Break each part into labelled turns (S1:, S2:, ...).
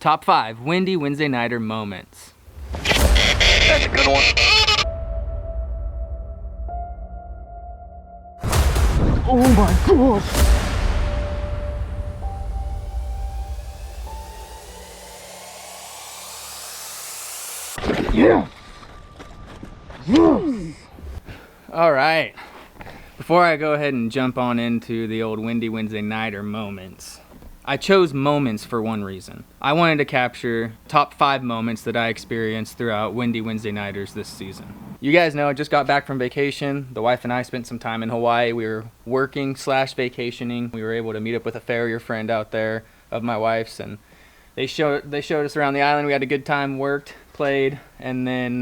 S1: Top 5 windy Wednesday nighter moments.
S2: That's a good one.
S3: Oh my gosh! Yeah! Yes!
S1: All right. Before I go ahead and jump on into the old windy Wednesday nighter moments, I chose moments for one reason. I wanted to capture top 5 moments that I experienced throughout windy Wednesday nighters this season. You guys know I just got back from vacation. The wife and I spent some time in Hawaii. We were working / vacationing. We were able to meet up with a farrier friend out there of my wife's, and they showed us around the island. We had a good time, worked, played, and then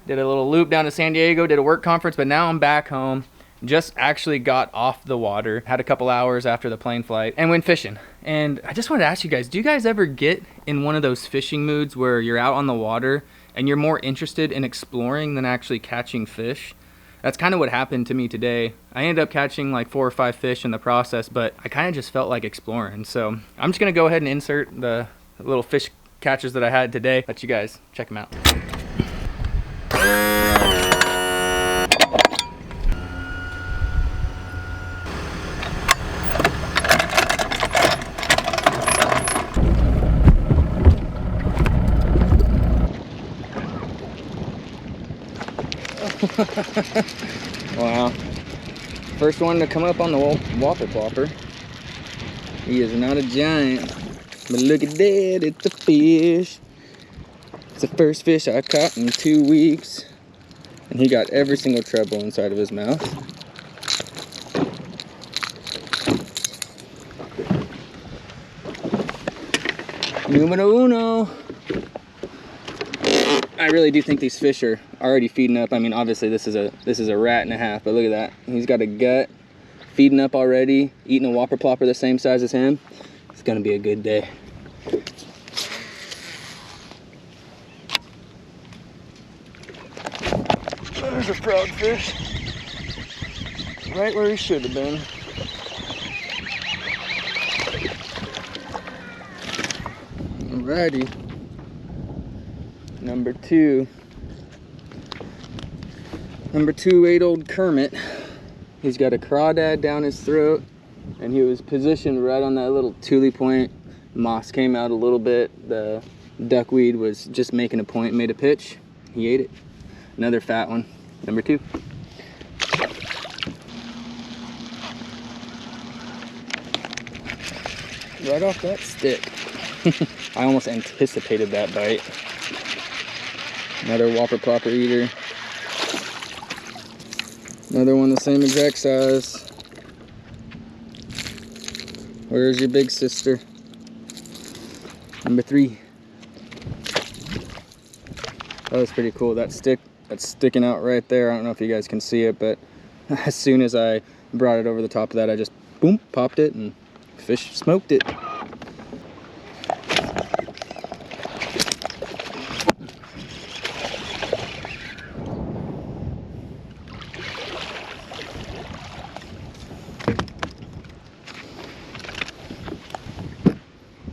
S1: did a little loop down to San Diego, did a work conference, but now I'm back home. Just actually got off the water, had a couple hours after the plane flight, and went fishing. And I just wanted to ask you guys, do you guys ever get in one of those fishing moods where you're out on the water and you're more interested in exploring than actually catching fish? That's kind of what happened to me today. I ended up catching like 4 or 5 fish in the process, but I kind of just felt like exploring. So I'm just gonna go ahead and insert the little fish catches that I had today. Let you guys check them out. Wow. First one to come up on the whopper plopper. He is not a giant, but look at that, it's a fish. It's the first fish I caught in 2 weeks, and he got every single treble inside of his mouth. Numero uno. I really do think these fish are already feeding up. I mean, obviously this is a rat and a half, but look at that. He's got a gut, feeding up already, eating a whopper plopper the same size as him. It's gonna be a good day. There's a frogfish, right where he should have been. Alrighty. Number 2, 8-old Kermit. He's got a crawdad down his throat, and he was positioned right on that little tule point. Moss came out a little bit. The duckweed was just making a point, made a pitch. He ate it. Another fat one. Number 2. Right off that stick. I almost anticipated that bite. Another whopper plopper eater. Another one the same exact size. Where's your big sister? Number 3. That was pretty cool. That stick that's sticking out right there. I don't know if you guys can see it, but as soon as I brought it over the top of that, I just boom, popped it, and fish smoked it.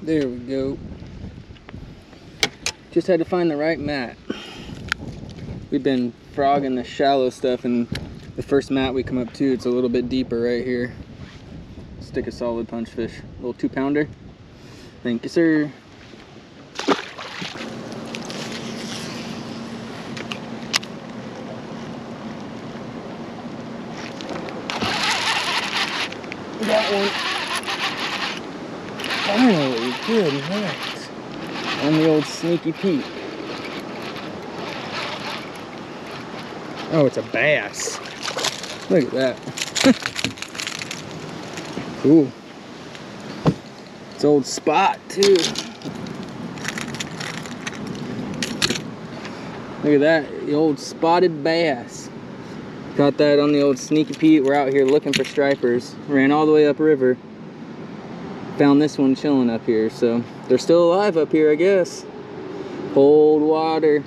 S1: There we go. Just had to find the right mat. We've been frogging the shallow stuff, and the first mat we come up to, it's a little bit deeper right here. Stick a solid punch fish. A little 2-pounder. Thank you, sir. Got one. Finally, good night. On the old sneaky peek. Oh, it's a bass. Look at that. Cool. It's old spot too. Look at that, the old spotted bass. Got that on the old sneaky Pete. We're out here looking for stripers. Ran all the way upriver. Found this one chilling up here, so they're still alive up here, I guess. Cold water.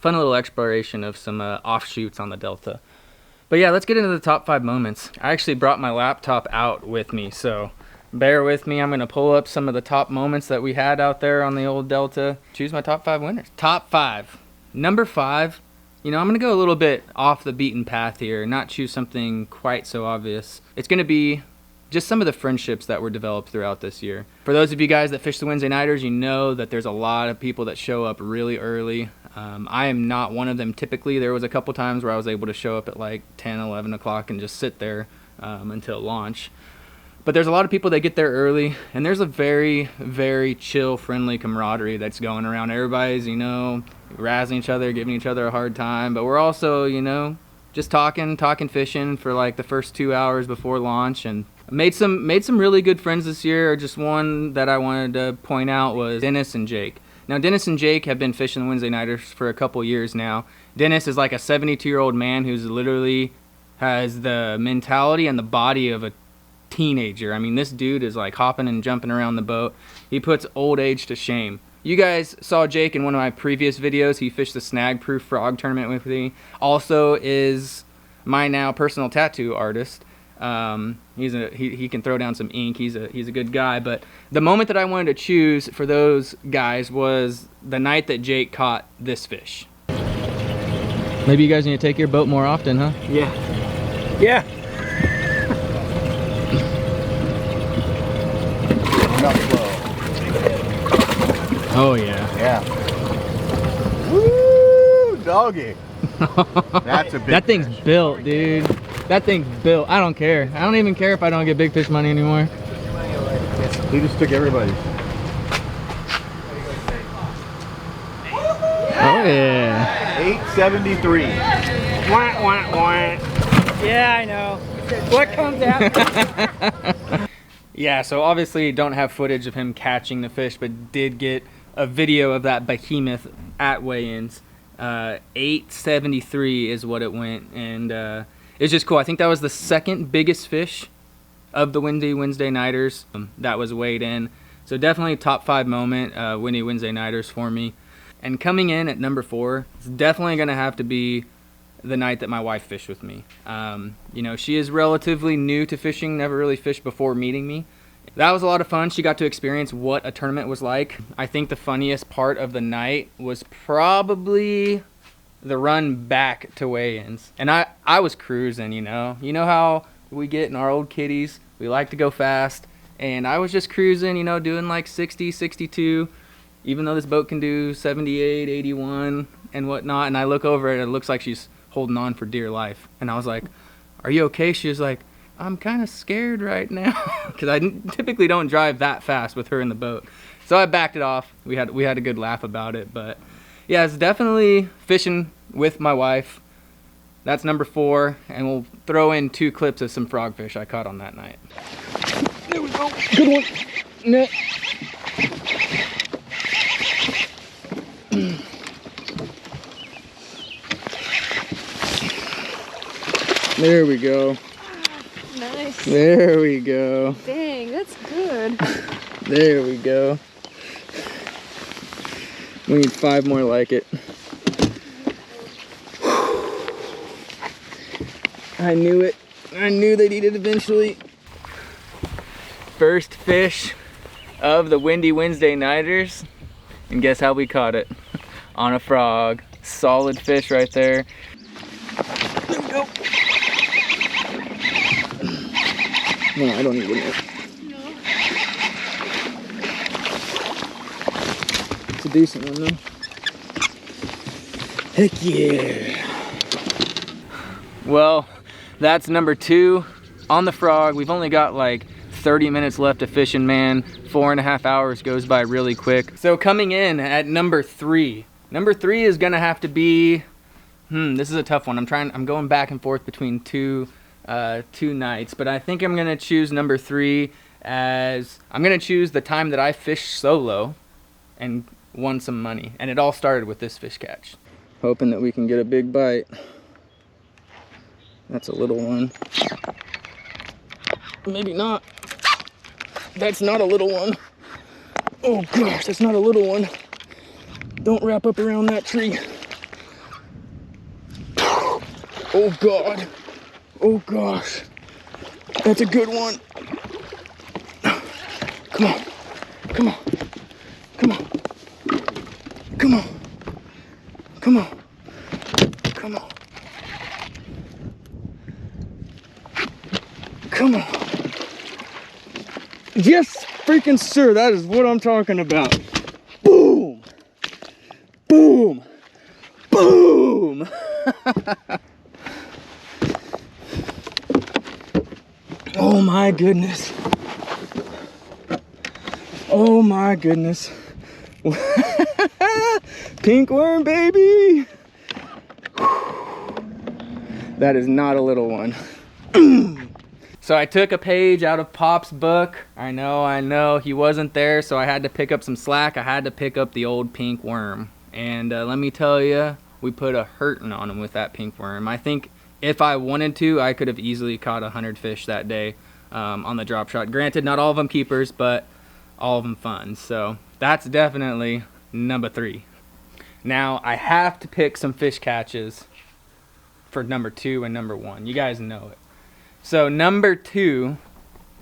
S1: Fun little exploration of some offshoots on the Delta. But yeah, let's get into the top 5 moments. I actually brought my laptop out with me, so bear with me. I'm gonna pull up some of the top moments that we had out there on the old Delta. Choose my top 5 winners. Top 5. Number 5, you know, I'm gonna go a little bit off the beaten path here, not choose something quite so obvious. It's gonna be just some of the friendships that were developed throughout this year. For those of you guys that fish the Wednesday Nighters, you know that there's a lot of people that show up really early. I am not one of them typically. There was a couple times where I was able to show up at like 10, 11 o'clock and just sit there until launch. But there's a lot of people that get there early, and there's a very, very chill, friendly camaraderie that's going around. Everybody's, you know, razzing each other, giving each other a hard time, but we're also, you know, just talking fishing for like the first 2 hours before launch, and made some really good friends this year. Just one that I wanted to point out was Dennis and Jake. Now, Dennis and Jake have been fishing the Wednesday Nighters for a couple years now. Dennis is like a 72-year-old man who's literally has the mentality and the body of a teenager. I mean, this dude is like hopping and jumping around the boat. He puts old age to shame. You guys saw Jake in one of my previous videos. He fished the Snag Proof Frog tournament with me. Also is my now personal tattoo artist. He can throw down some ink. He's a good guy. But the moment that I wanted to choose for those guys was the night that Jake caught this fish. Maybe you guys need to take your boat more often, huh?
S4: Yeah. Yeah.
S1: Oh yeah.
S4: Yeah. Woo, doggy. That's a big
S1: That thing's
S4: fish.
S1: built, dude. That thing's built. I don't care. I don't even care if I don't get big fish money anymore.
S4: He just took everybody's.
S1: Oh yeah.
S4: 873.
S3: Wah, wah, wah. Yeah, I know. What comes after?
S1: Yeah, so obviously don't have footage of him catching the fish, but did get a video of that behemoth at weigh-ins. 873 is what it went, and it's just cool. I think that was the second biggest fish of the Windy Wednesday Nighters that was weighed in. So definitely top 5 moment, Windy Wednesday Nighters for me. And coming in at number 4, it's definitely going to have to be the night that my wife fished with me. You know, she is relatively new to fishing, never really fished before meeting me. That was a lot of fun. She got to experience what a tournament was like. I think the funniest part of the night was probably the run back to weigh-ins. And I was cruising, you know. You know how we get in our old kitties. We like to go fast. And I was just cruising, you know, doing like 60, 62, even though this boat can do 78, 81 and whatnot. And I look over and it looks like she's holding on for dear life. And I was like, "Are you okay?" She was like, "I'm kind of scared right now," because I typically don't drive that fast with her in the boat. So I backed it off. We had a good laugh about it. But yeah, it's definitely fishing with my wife. That's number 4, and we'll throw in 2 clips of some frogfish I caught on that night. There we go. Good one. No. There we go.
S5: Nice.
S1: There we go.
S5: Dang, that's good.
S1: There we go. We need 5 more like it. I knew it. I knew they'd eat it eventually. First fish of the Windy Wednesday Nighters. And guess how we caught it? On a frog. Solid fish right there. There we go. No, I don't even know.
S5: No.
S1: It's a decent one though. Heck yeah. Well, that's number 2 on the frog. We've only got like 30 minutes left of fishing, man. 4.5 hours goes by really quick. So coming in at number 3. Number 3 is gonna have to be, this is a tough one. I'm going back and forth between two nights, but I think I'm gonna choose number 3 as I'm gonna choose the time that I fished solo and won some money. And it all started with this fish catch. Hoping that we can get a big bite. That's a little one. Maybe not. That's not a little one. Oh gosh, that's not a little one. Don't wrap up around that tree. Oh God. Oh gosh. That's a good one. Come on. Come on. Come on. Come on. Come on. Come on. Come on. Yes, freaking sir, that is what I'm talking about. Boom. Boom. Boom. Oh my goodness. Oh my goodness. Pink worm, baby. That is not a little one. So I took a page out of Pop's book. I know, he wasn't there, so I had to pick up some slack. I had to pick up the old pink worm. And let me tell you, we put a hurting on him with that pink worm. I think if I wanted to, I could have easily caught 100 fish that day on the drop shot. Granted, not all of them keepers, but all of them fun. So that's definitely number 3. Now I have to pick some fish catches for number 2 and number 1. You guys know it. So number 2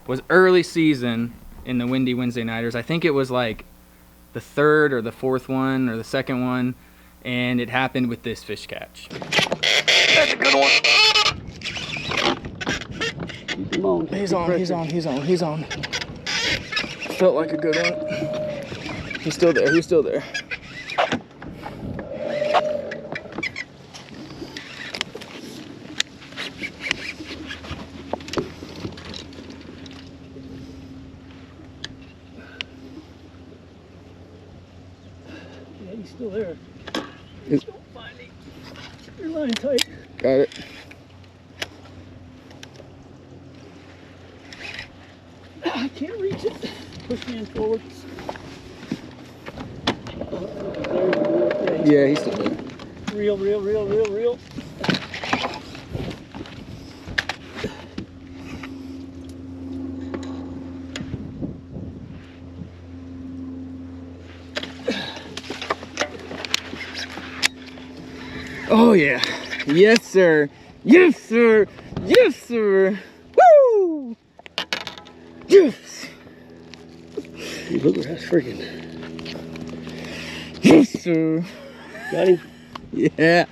S1: was early season in the Windy Wednesday Nighters. I think it was like the 3rd or the 4th one or the 2nd one, and it happened with this fish catch.
S2: That's a good one.
S1: He's on. Felt like a good one. He's still there.
S3: Yeah, he's still there.
S1: Is-
S3: Don't find him. Keep your line tight.
S1: Got it.
S3: I can't reach it. Push me in forward.
S1: Yeah, he's still there.
S3: Reel.
S1: Oh yeah. Yes, sir. Yes, sir. Yes, sir. Woo! Yes.
S3: Look at that friggin'.
S1: Yes, sir.
S3: Got him?
S1: Yeah.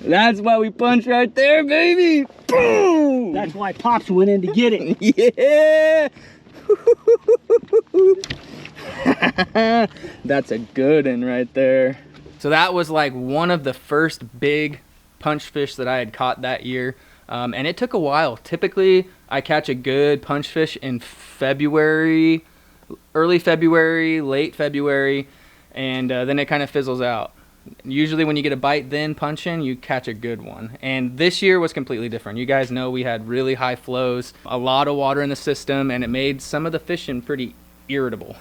S1: That's why we punch right there, baby. Boom!
S3: That's why Pops went in to get it.
S1: Yeah. That's a good one right there. So that was like one of the first big punch fish that I had caught that year. And it took a while. Typically, I catch a good punch fish in February, early February, late February, and then it kind of fizzles out. Usually when you get a bite then punching, you catch a good one. And this year was completely different. You guys know we had really high flows, a lot of water in the system, and it made some of the fishing pretty irritable.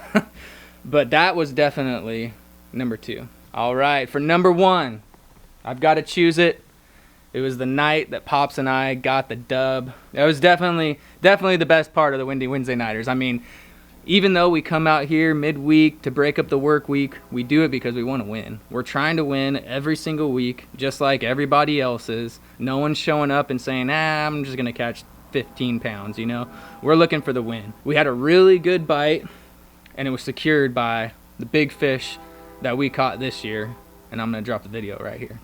S1: But that was definitely number 2. All right, for number 1, I've got to choose it. It was the night that Pops and I got the dub. That was definitely the best part of the Windy Wednesday Nighters. I mean, even though we come out here midweek to break up the work week, we do it because we want to win. We're trying to win every single week, just like everybody else is. No one's showing up and saying, I'm just going to catch 15 pounds, you know? We're looking for the win. We had a really good bite, and it was secured by the big fish that we caught this year, and I'm going to drop the video right here.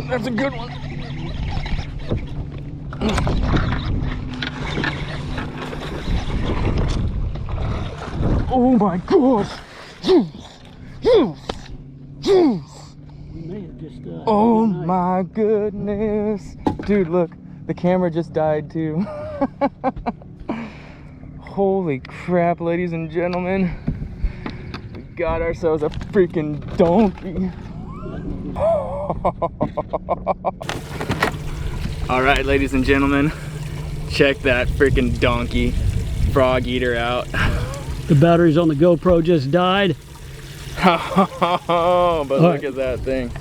S1: That's a good one. Oh my gosh. Oh my goodness. Dude, look, the camera just died too. Holy crap, ladies and gentlemen. We got ourselves a freaking donkey. All right, ladies and gentlemen, check that freaking donkey frog eater out.
S3: The batteries on the GoPro just died.
S1: Oh, but look at that thing.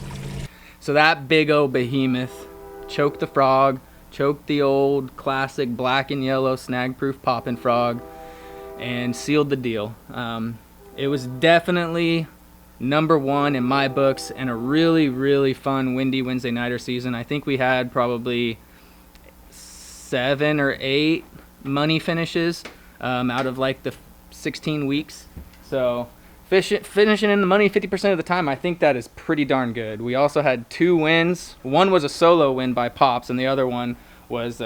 S1: So that big old behemoth choked the frog, choked the old classic black and yellow snag-proof poppin' frog, and sealed the deal. It was definitely #1 in my books, and a really, really fun windy Wednesday nighter season. I think we had probably 7 or 8 money finishes out of like the 16 weeks. So finishing in the money 50% of the time, I think that is pretty darn good. We also had 2 wins. One was a solo win by Pops, and the other one was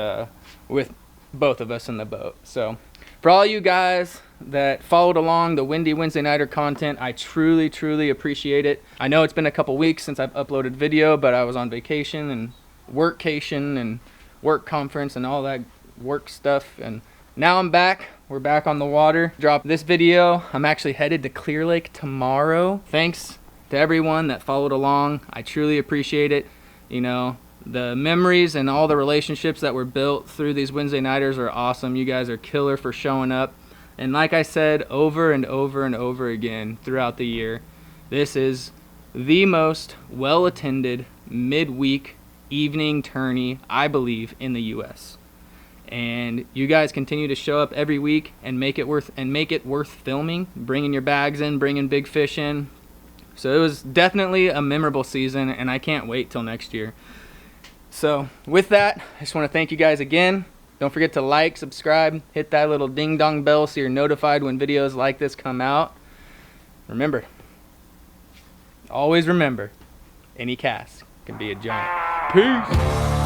S1: with both of us in the boat. So for all you guys that followed along the Windy Wednesday Nighter content, I truly, truly appreciate it. I know it's been a couple weeks since I've uploaded video, but I was on vacation and workcation and work conference and all that work stuff, and now I'm back. We're back on the water. Drop this video. I'm actually headed to Clear Lake tomorrow. Thanks to everyone that followed along. I truly appreciate it. You know, the memories and all the relationships that were built through these Wednesday nighters are awesome. You guys are killer for showing up. And like I said over and over and over again throughout the year, this is the most well-attended midweek evening tourney, I believe, in the US. And you guys continue to show up every week and make it worth filming, bringing your bags in, bringing big fish in. So it was definitely a memorable season, and I can't wait till next year. So with that, I just want to thank you guys again. Don't forget to like, subscribe, hit that little ding dong bell so you're notified when videos like this come out. Remember, always remember, any cast can be a giant. Peace.